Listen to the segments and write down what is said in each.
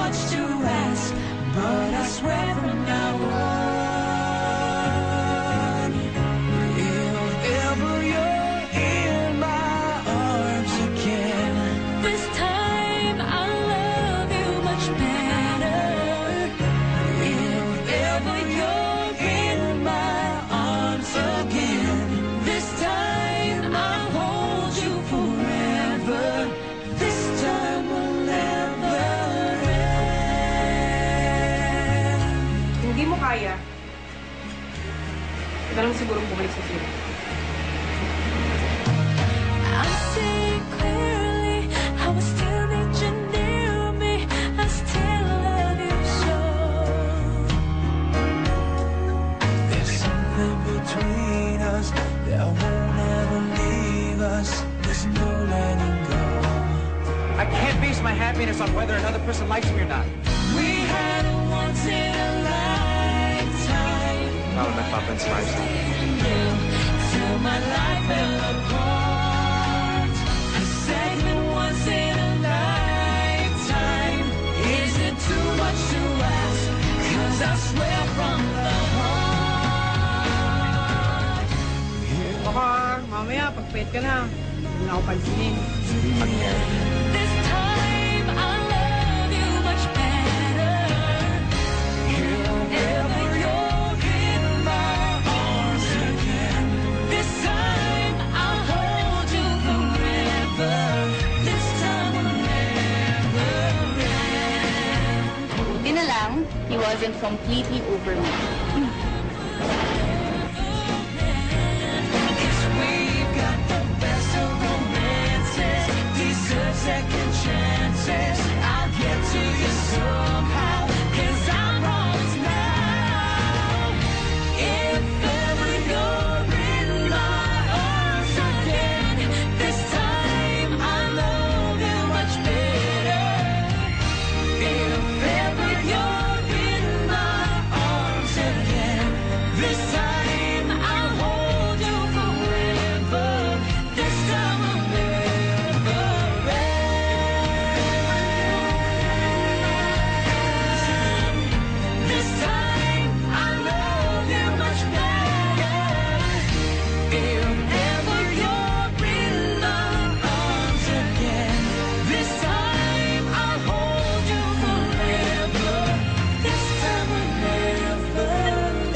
much to ask, but I swear from now on, if ever you're in my arms again, This time I'll love you much better. if ever you're in my arms again, This time I'll hold you forever. this time will never end. Hindi mo kaya. Ito lang siguro bumalik sa sila. I'm seeing clearly how I still need you near me. I still love you so. There's something between us that won't ever leave us. There's no letting go. I can't base my happiness on whether another person likes me or not. We had a once in a lifetime. Paano nagpapa-inspire sa akin? Till my life fell apart. A segment once in a lifetime. Is it too much to ask? 'Cause I swear from the heart. Baka mamaya, pag-pet ka na, hindi na ako pansinin. This time I'll love you much better. If ever you're in my arms again, This time I'll hold you forever. This time will never end. Buti na lang, he wasn't completely over me. 'cause we've got the best of romances. Deserve second chances. I'll get to you somehow. 'Cause I promise now, if ever you're in my arms again, this time I'll love you much better. If ever you're in my arms again, this time I'll hold you forever. This time will never end. This time I'll love you much better. If ever you're in my arms again, this time I'll hold you forever. This time will never end.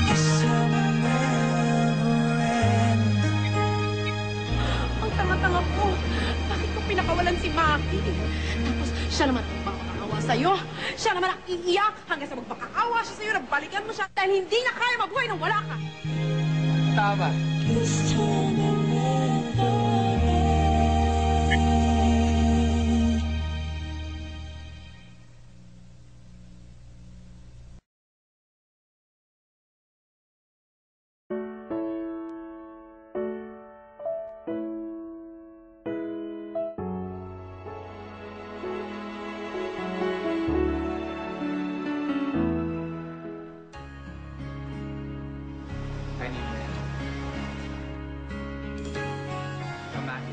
This time will never end. Ang tanga-tanga ko. Bakit ko pinakawalan si Maki? Tapos siya naman ang makakaawa sa'yo. Siya naman ang iiyak hanggang sa magmakaawa siya sa'yo na balikan mo siya dahil hindi na kaya mabuhay nang wala ka. Tama. This time will never end. I need you. Come back.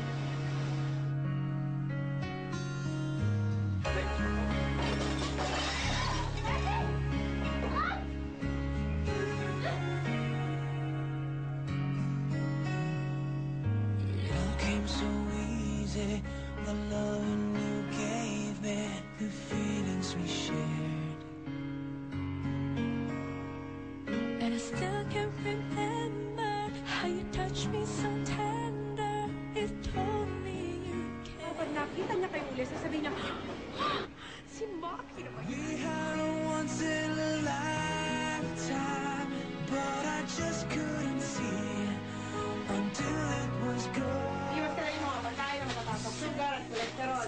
It all came so easy, the loving you gave me, the feelings we shared. And I still can remember how you touched me so tender. It told me you care. Kapag nakita niya kayo ulit, sasabihin niya, si Maki naman. We had a once in a lifetime, but I just couldn't see it until it was gone. Iwas ka lang yung mga pagkain na matatas ang sugar at kolesterol.